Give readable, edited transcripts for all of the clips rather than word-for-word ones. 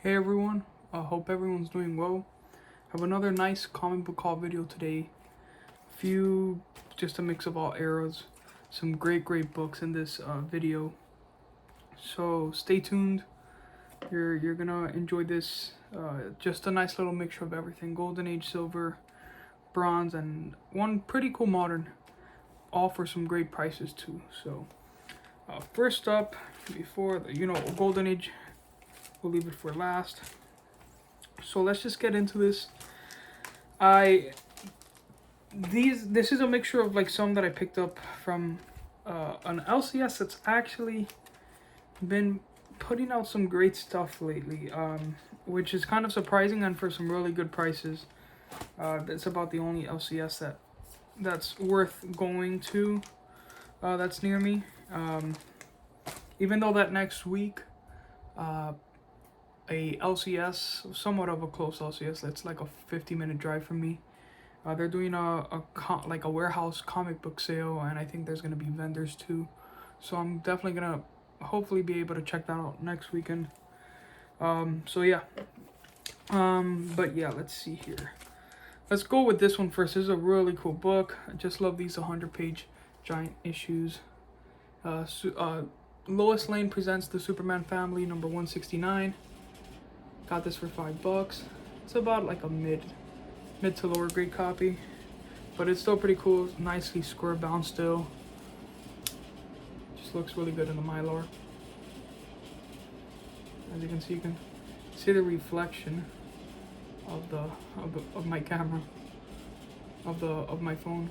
Hey everyone, hope everyone's doing well. Have another nice comic book haul video today. Just a mix of all eras. Some great books in this video. So stay tuned. You're gonna enjoy this. Just a nice little mixture of everything: Golden Age, Silver, Bronze, and one pretty cool modern. All for some great prices too. So first up, before the Golden Age. We'll leave it for last. So let's just get into this. This is a mixture of like some that I picked up from an LCS that's actually been putting out some great stuff lately, which is kind of surprising, and for some really good prices. That's about the only LCS that's worth going to. That's near me. Even though that next week, a LCS, somewhat of a close LCS, that's like a 50-minute drive from me. They're doing a warehouse comic book sale, and I think there's gonna be vendors too. So I'm definitely gonna hopefully be able to check that out next weekend. So yeah. But yeah, let's see here. Let's go with this one first. This is a really cool book. I just love these 100-page giant issues. Lois Lane presents the Superman Family, number 169. Got this for $5. It's about like a mid to lower grade copy, but it's still pretty cool. Nicely square bound still. Just looks really good in the Mylar. As you can see the reflection of my camera of my phone.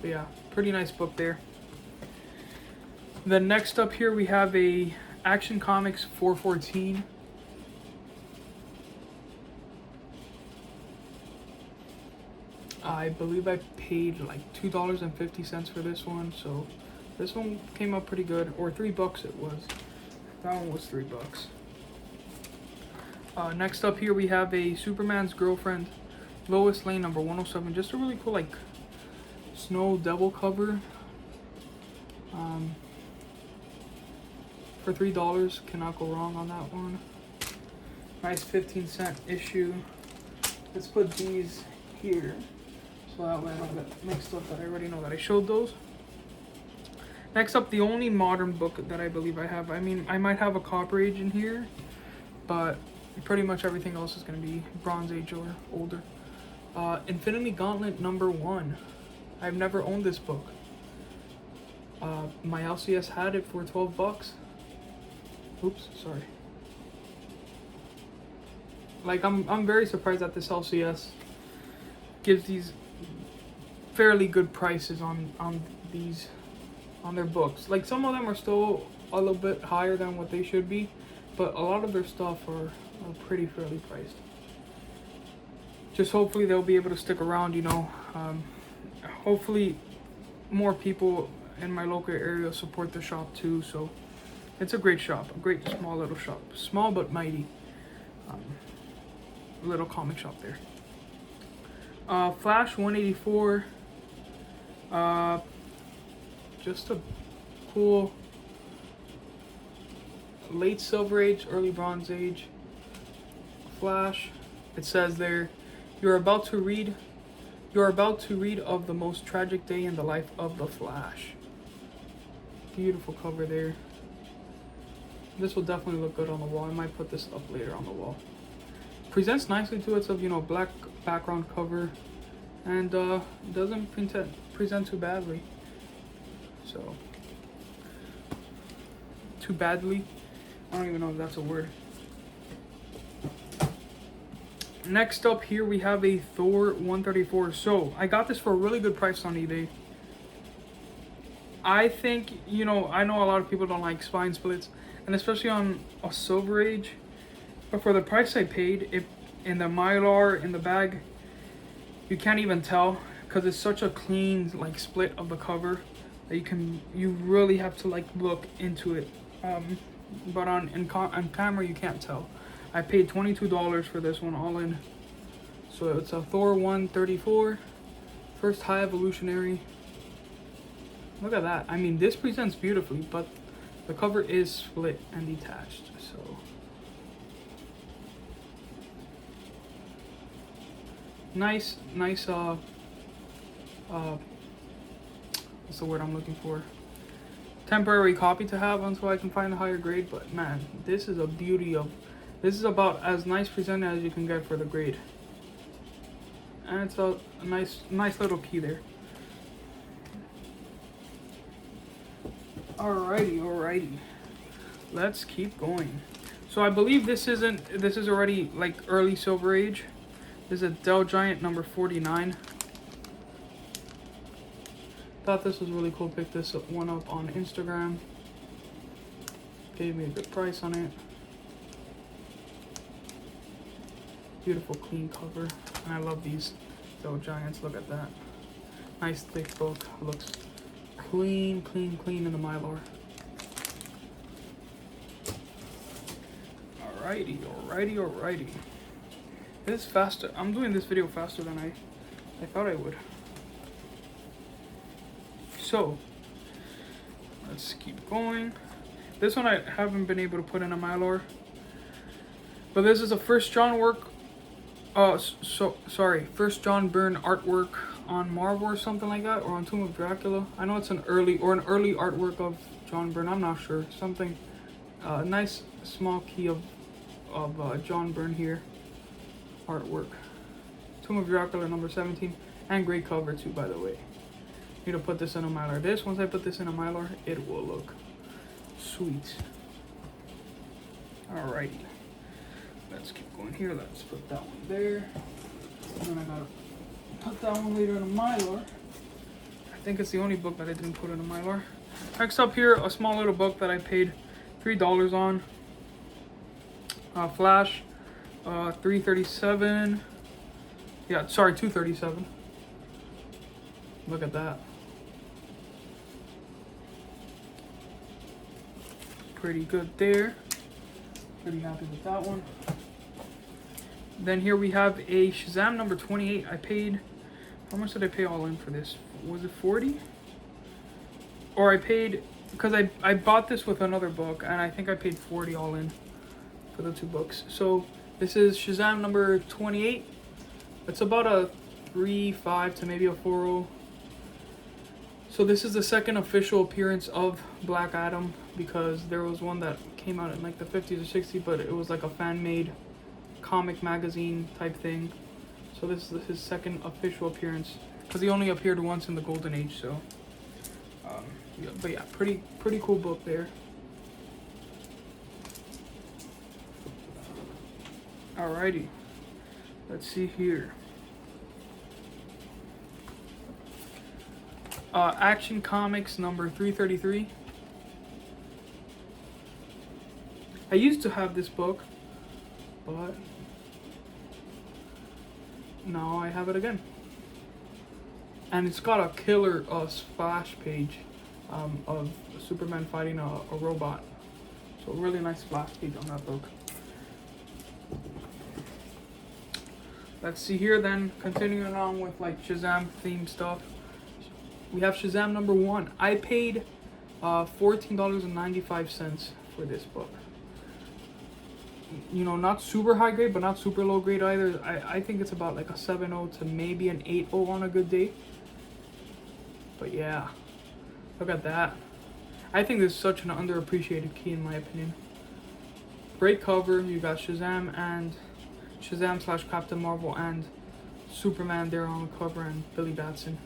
But yeah, pretty nice book there. Then next up here we have a Action Comics 414. I believe I paid like $2.50 for this one, so this one came out pretty good. Or $3 it was. That one was $3. Next up here we have a Superman's Girlfriend, Lois Lane, number 107. Just a really cool like Snow Devil cover. For $3, cannot go wrong on that one. Nice 15-cent issue. Let's put these here, so that way I don't get mixed up that I already know that I showed those. Next up, the only modern book that I believe I have. I mean, I might have a Copper Age in here, but pretty much everything else is going to be Bronze Age or older. Infinity Gauntlet number 1. I've never owned this book. My LCS had it for $12. Oops, sorry. Like I'm very surprised that this LCS gives these fairly good prices on their books. Like some of them are still a little bit higher than what they should be, but a lot of their stuff are pretty fairly priced. Just hopefully they'll be able to stick around, hopefully more people in my local area support the shop too. So it's a great shop, a great small little shop, small but mighty little comic shop there. Flash 184. Just a cool late Silver Age, early Bronze Age Flash. It says there, you're about to read of the most tragic day in the life of the Flash. Beautiful cover there. This will definitely look good on the wall. I might put this up later on the wall. Presents nicely to its black background cover, and doesn't present too badly. So too badly, I don't even know if that's a word. Next up here we have a Thor 134. So I got this for a really good price on eBay. I think, I know a lot of people don't like spine splits, and especially on a Silver Age, but for the price I paid, in the Mylar, in the bag, you can't even tell, because it's such a clean like split of the cover that you really have to like look into it. But on camera you can't tell. I paid $22 for this one all in. So it's a Thor 134, first High Evolutionary. Look at that. I mean, this presents beautifully, but the cover is split and detached. So Nice, what's the word I'm looking for? Temporary copy to have until I can find a higher grade. But man, this is a beauty of, this is about as nice presented as you can get for the grade. And it's a nice little key there. Alrighty. Let's keep going. So I believe this is already like early Silver Age. This is a Dell Giant number 49. Thought this was really cool. Picked this one up on Instagram. Gave me a good price on it. Beautiful clean cover. And I love these Dell Giants. Look at that. Nice thick book. Looks clean in the Mylar. Alrighty. This is faster. I'm doing this video faster than I thought I would. So, let's keep going. This one I haven't been able to put in a Mylar. But this is a First John First John Byrne artwork on Marvel or something like that, or on Tomb of Dracula. I know it's an early artwork of John Byrne. I'm not sure. Something, nice small key of John Byrne here. Artwork. Tomb of Dracula number 17, and great cover too, by the way. Need to put this in a Mylar. Once I put this in a Mylar, it will look sweet. Alrighty. Let's keep going here. Let's put that one there. And then I gotta put that one later in a Mylar. I think it's the only book that I didn't put in a Mylar. Next up here, a small little book that I paid $3 on. Flash, $3.37. Yeah, sorry, $2.37. Look at that. Pretty good there. Pretty happy with that one. Then here we have a Shazam number 28. I paid, how much did I pay all in for this? Was it 40? Or I paid, because I bought this with another book, and I think I paid 40 all in for the two books. So this is Shazam number 28. It's about a 3.5 to maybe a 4.0. So this is the second official appearance of Black Adam, because there was one that came out in like the 50s or 60s, but it was like a fan-made comic magazine type thing. So this is his second official appearance, because he only appeared once in the Golden Age. So yeah, but yeah, pretty cool book there. Alrighty, let's see here. Action Comics number 333. I used to have this book, but now I have it again. And it's got a killer splash page of Superman fighting a robot. So really nice splash page on that book. Let's see here then, continuing on with like Shazam themed stuff. We have Shazam number 1. I paid $14.95 for this book. You know, not super high grade, but not super low grade either. I think it's about like a 7.0 to maybe an 8.0 on a good day. But yeah, look at that. I think this is such an underappreciated key in my opinion. Great cover. You got Shazam and Shazam / Captain Marvel and Superman there on the cover, and Billy Batson.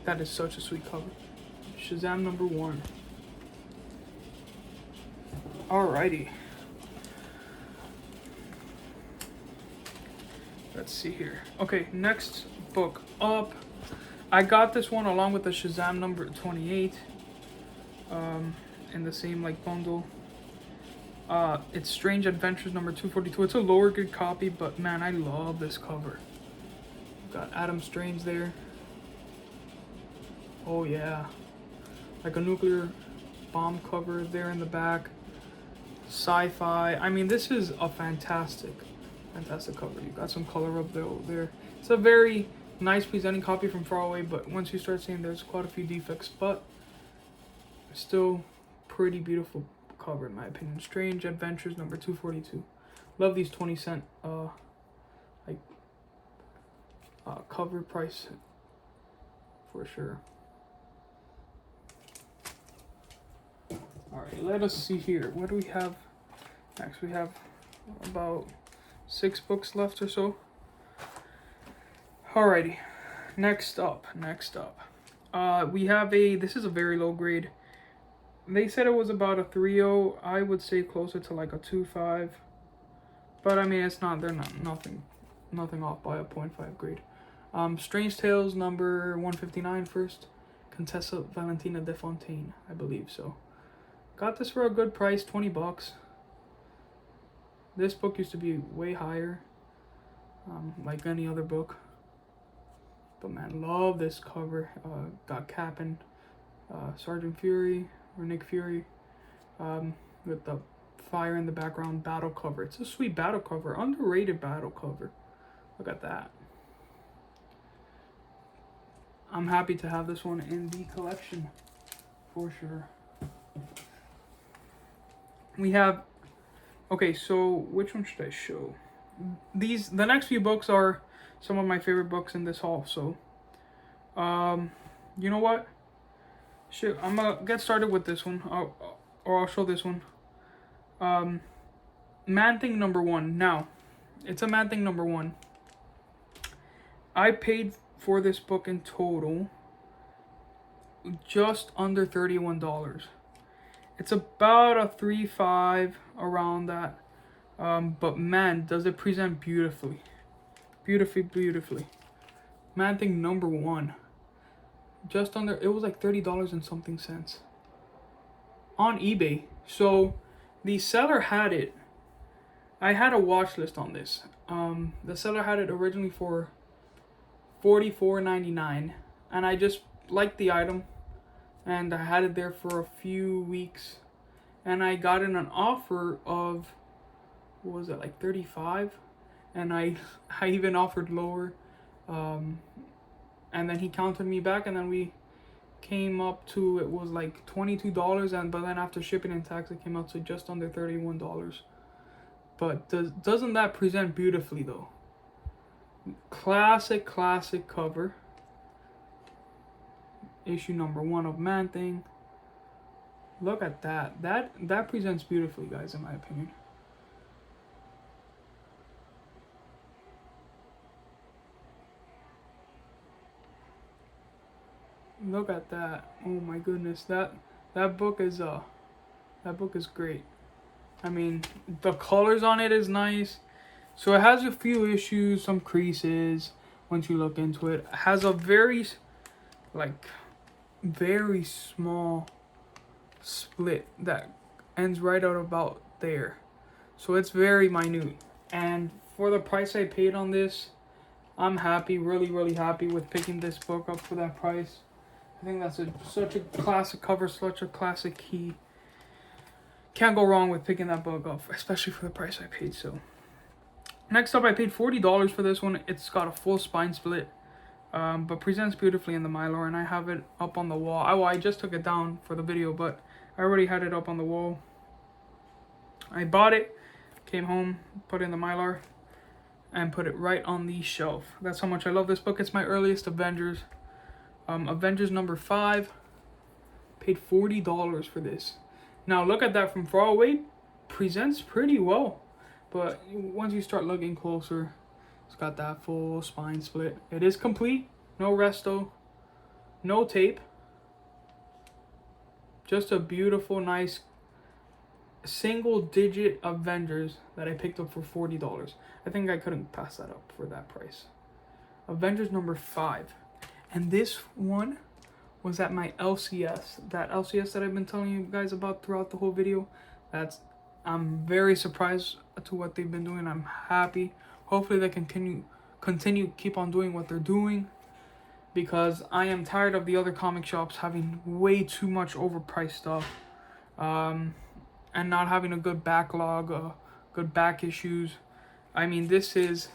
That is such a sweet cover. Shazam number 1. Alrighty. Let's see here. Okay, next book up. I got this one along with the Shazam number 28. In the same like bundle. It's Strange Adventures number 242. It's a lower grade copy, but man, I love this cover. Got Adam Strange there. Oh yeah, like a nuclear bomb cover there in the back. Sci-fi. I mean, this is a fantastic cover. You got some color up there. It's a very nice presenting copy from far away, but once you start seeing, there's quite a few defects, but still pretty beautiful cover in my opinion. Strange Adventures number 242. Love these 20-cent like cover price for sure. All right, let us see here. What do we have next? We have about 6 books left or so. Alrighty, next up. We have this is a very low grade. They said it was about a 3.0. I would say closer to like a 2.5. But I mean, it's not, they're not, nothing off by a 0.5 grade. Strange Tales number 159 first. Contessa Valentina de Fontaine, I believe so. Got this for a good price, 20 bucks. This book used to be way higher, like any other book. But man, love this cover. Got Cap and Sergeant Fury, or Nick Fury, with the fire in the background battle cover. It's a sweet battle cover, underrated battle cover. Look at that. I'm happy to have this one in the collection, for sure. We have, okay, so which one should I show? The next few books are some of my favorite books in this haul, so you know what? Shit, I'm gonna get started with this one, or I'll show this one. Man-Thing number 1. Now, it's a Man-Thing number 1. I paid for this book in total just under $31. It's about a 3.5, around that. But man, does it present beautifully. Beautifully. Man-Thing number 1. Just under, it was like $30 and something cents on eBay. So the seller had it. I had a watch list on this. The seller had it originally for $44.99, and I just liked the item, and I had it there for a few weeks, and I got in an offer of, what was it, like 35, and I even offered lower, and then he countered me back, and then we came up to, it was like $22, and but then after shipping and tax it came out to just under $31. But doesn't that present beautifully though? Classic cover. Issue number 1 of Man-Thing. Look at that. That presents beautifully, guys, in my opinion. Look at that. Oh my goodness. That book is great. I mean, the colors on it is nice. So it has a few issues, some creases once you look into it. It has a very small split that ends right out about there. So it's very minute. And for the price I paid on this, I'm happy, really happy with picking this book up for that price. I think that's such a classic cover, such a classic key. Can't go wrong with picking that book up, especially for the price I paid. So next up, I paid $40 for this one. It's got a full spine split, but presents beautifully in the Mylar, and I have it up on the wall. I just took it down for the video, but I already had it up on the wall. I bought it, came home, put it in the Mylar, and put it right on the shelf. That's how much I love this book. It's my earliest Avengers. Avengers number 5. Paid $40 for this. Now look at that from far away. Presents pretty well. But once you start looking closer, it's got that full spine split. It is complete. No resto. No tape. Just a beautiful, nice single-digit Avengers that I picked up for $40. I think I couldn't pass that up for that price. Avengers number 5. And this one was at my LCS. That LCS that I've been telling you guys about throughout the whole video. I'm very surprised to what they've been doing. I'm happy. Hopefully they continue keep on doing what they're doing, because I am tired of the other comic shops having way too much overpriced stuff, and not having a good backlog, good back issues. I mean, this is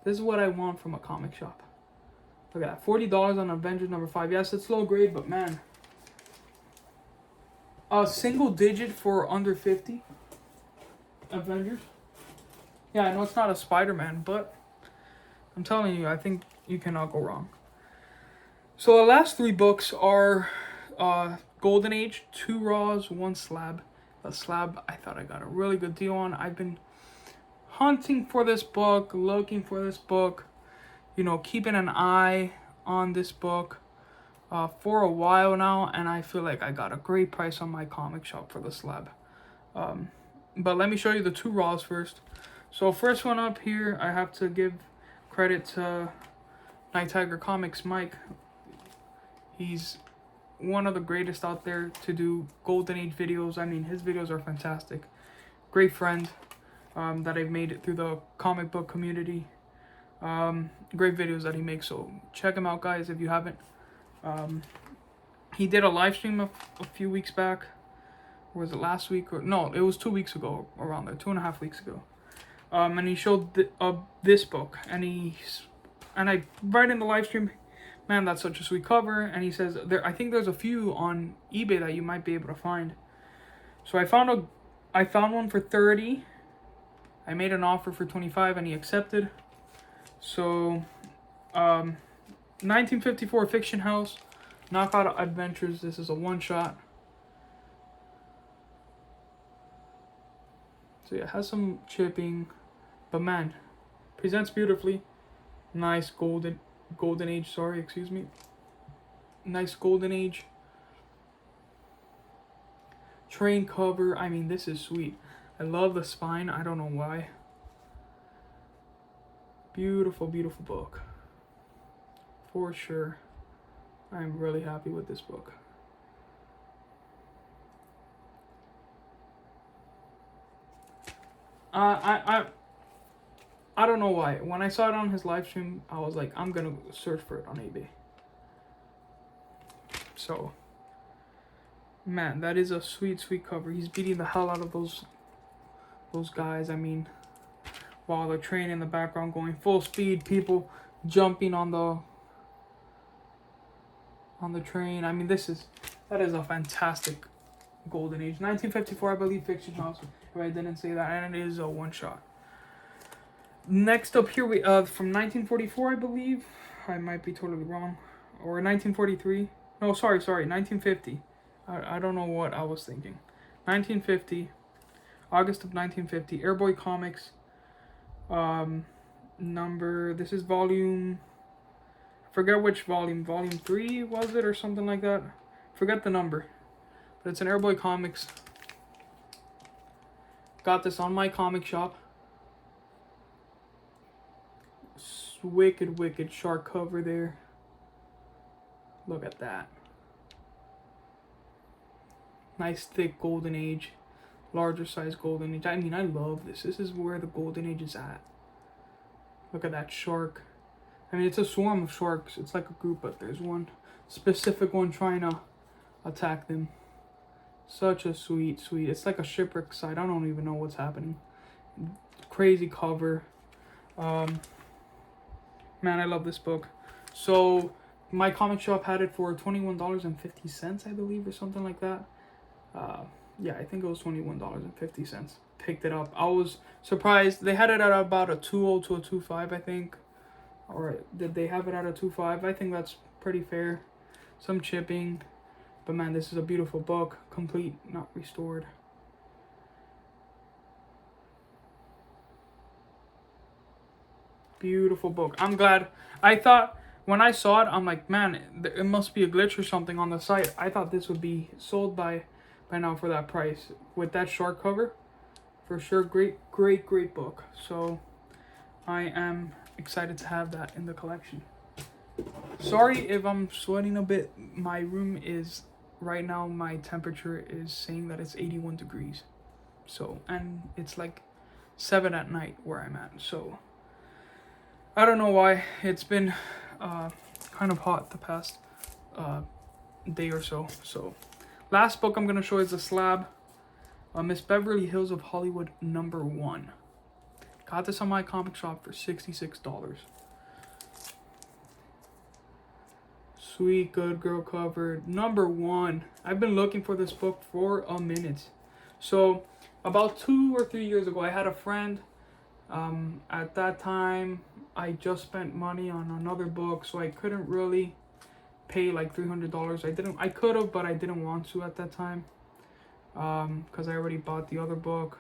what I want from a comic shop. Look at that, $40 on Avengers number 5. Yes, it's low grade, but man, a single digit for under 50 Avengers. Yeah, I know it's not a Spider-Man, but I'm telling you, I think you cannot go wrong. So the last 3 books are Golden Age, 2 Raws, 1 Slab. The Slab I thought I got a really good deal on. I've been hunting for this book, looking for this book, you know, keeping an eye on this book for a while now, and I feel like I got a great price on my comic shop for the Slab. But let me show you the 2 Raws first. So first one up here, I have to give credit to Night Tiger Comics Mike. He's one of the greatest out there to do Golden Age videos. I mean, his videos are fantastic. Great friend that I've made it through the comic book community. Great videos that he makes, so check him out, guys, if you haven't. He did a live stream a few weeks back. Or was it last week? Or no, it was 2 weeks ago, around there, 2.5 weeks ago. And he showed this book, and I right in the live stream, man, that's such a sweet cover. And he says I think there's a few on eBay that you might be able to find. So I found one for 30. I made an offer for 25, and he accepted. So, 1954 Fiction House, Knockout Adventures. This is a one-shot. So yeah, it has some chipping, but man, presents beautifully. Nice golden age. Sorry, excuse me. Nice golden age. Train cover. I mean, this is sweet. I love the spine. I don't know why. Beautiful, beautiful book. For sure. I'm really happy with this book. I don't know why. When I saw it on his live stream, I was like, I'm gonna search for it on eBay. So, man, that is a sweet, sweet cover. He's beating the hell out of those guys. I mean, while the train in the background going full speed, people jumping on the train. I mean, that is a fantastic Golden Age. 1954, I believe, Fiction House. If I didn't say that, and it is a one-shot. Next up here, we from 1944, I believe. I might be totally wrong. Or 1943. No, sorry, 1950. I don't know what I was thinking. 1950. August of 1950. Airboy Comics. This is volume... Forget which volume. Volume 3, was it? Or something like that. Forget the number. But it's an Airboy Comics. Got this on my comic shop. Wicked, wicked shark cover there. Look at that. Nice thick Golden Age. Larger size Golden Age. I mean, I love this. This is where the Golden Age is at. Look at that shark. I mean, it's a swarm of sharks. It's like a group, but there's one specific one trying to attack them. Such a sweet. It's like a shipwreck site. I don't even know what's happening. Crazy cover. Man, I love this book. So, my comic shop had it for $21.50, I believe, or something like that. Yeah, I think it was $21.50. Picked it up. I was surprised. They had it at about a 2.0 to a 2.5, I think. Or did they have it at a 2.5? I think that's pretty fair. Some chipping. But man, this is a beautiful book. Complete, not restored. Beautiful book. I'm glad. I thought when I saw it, I'm like, man, it must be a glitch or something on the site. I thought this would be sold by now for that price. With that short cover. For sure, great book. So I am excited to have that in the collection. Sorry if I'm sweating a bit. My room is, right now, my temperature is saying that it's 81 degrees. So, and it's like 7 at night where I'm at. So, I don't know why. It's been kind of hot the past day or so. So, last book I'm going to show is The Slab. Miss Beverly Hills of Hollywood #1. Got this on my comic shop for $66. Sweet, good girl cover. #1. I've been looking for this book for a minute. So, about 2 or 3 years ago, I had a friend. At that time, I just spent money on another book, so I couldn't really pay like $300. I could have, but I didn't want to at that time, because I already bought the other book,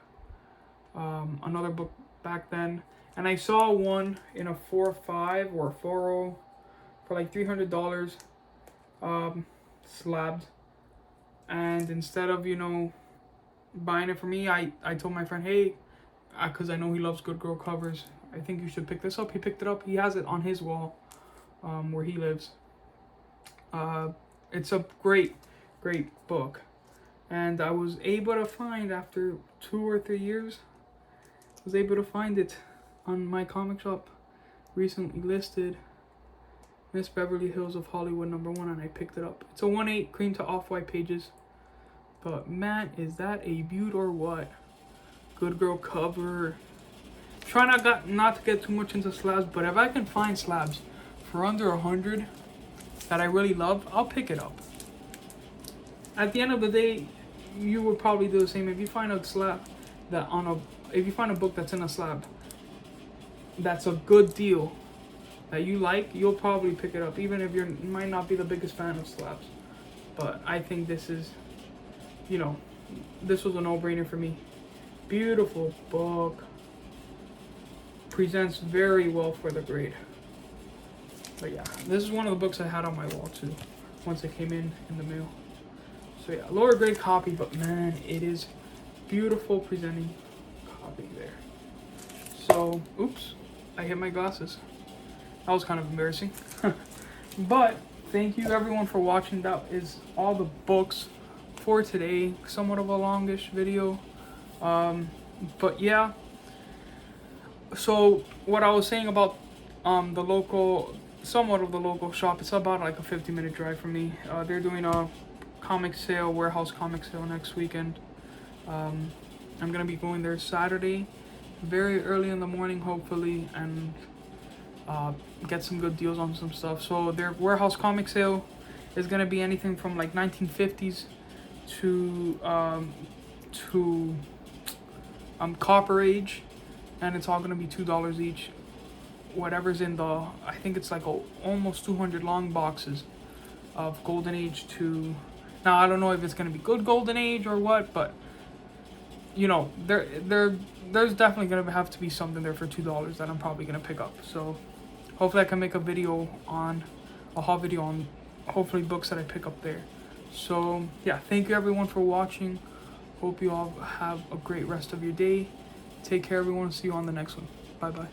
another book back then, and I saw one in a 4.5 or 4.0 for like $300, slabbed. And instead of, you know, buying it for me, I told my friend, hey, because I know he loves Good Girl covers, I think you should pick this up. He picked it up. He has it on his wall, where he lives. It's a great book. And I was able to find, after 2 or 3 years, I was able to find it on my comic shop, recently listed, Miss Beverly Hills of Hollywood #1, and I picked it up. It's a 1/8 cream to off-white pages. But man, is that a beaut or what? Good Girl cover. Try not to get too much into slabs, but if I can find slabs for under 100 that I really love, I'll pick it up. At the end of the day, you would probably do the same. If you find a slab if you find a book that's in a slab that's a good deal that you like, you'll probably pick it up, even if you might not be the biggest fan of slabs. But I think this is, you know, this was a no-brainer for me. Beautiful book. Presents very well for the grade. But yeah, this is one of the books I had on my wall too, once it came in the mail. So yeah, lower grade copy, but man, it is beautiful presenting copy there. So, oops, I hit my glasses. That was kind of embarrassing. But thank you everyone for watching. That is all the books for today. Somewhat of a longish video. But yeah. So what I was saying about somewhat of the local shop, it's about like a 50-minute drive from me. They're doing a comic sale, warehouse comic sale next weekend. I'm gonna be going there Saturday, very early in the morning, hopefully, and get some good deals on some stuff. So their warehouse comic sale is gonna be anything from like 1950s to Copper Age, and it's all gonna be $2 each. Whatever's in the, I think it's like almost 200 long boxes of Golden Age to, now I don't know if it's gonna be good Golden Age or what, but you know, there's definitely gonna have to be something there for $2 that I'm probably gonna pick up. So hopefully I can make a haul video on hopefully books that I pick up there. So yeah, thank you everyone for watching. Hope you all have a great rest of your day. Take care everyone. See you on the next one. Bye bye.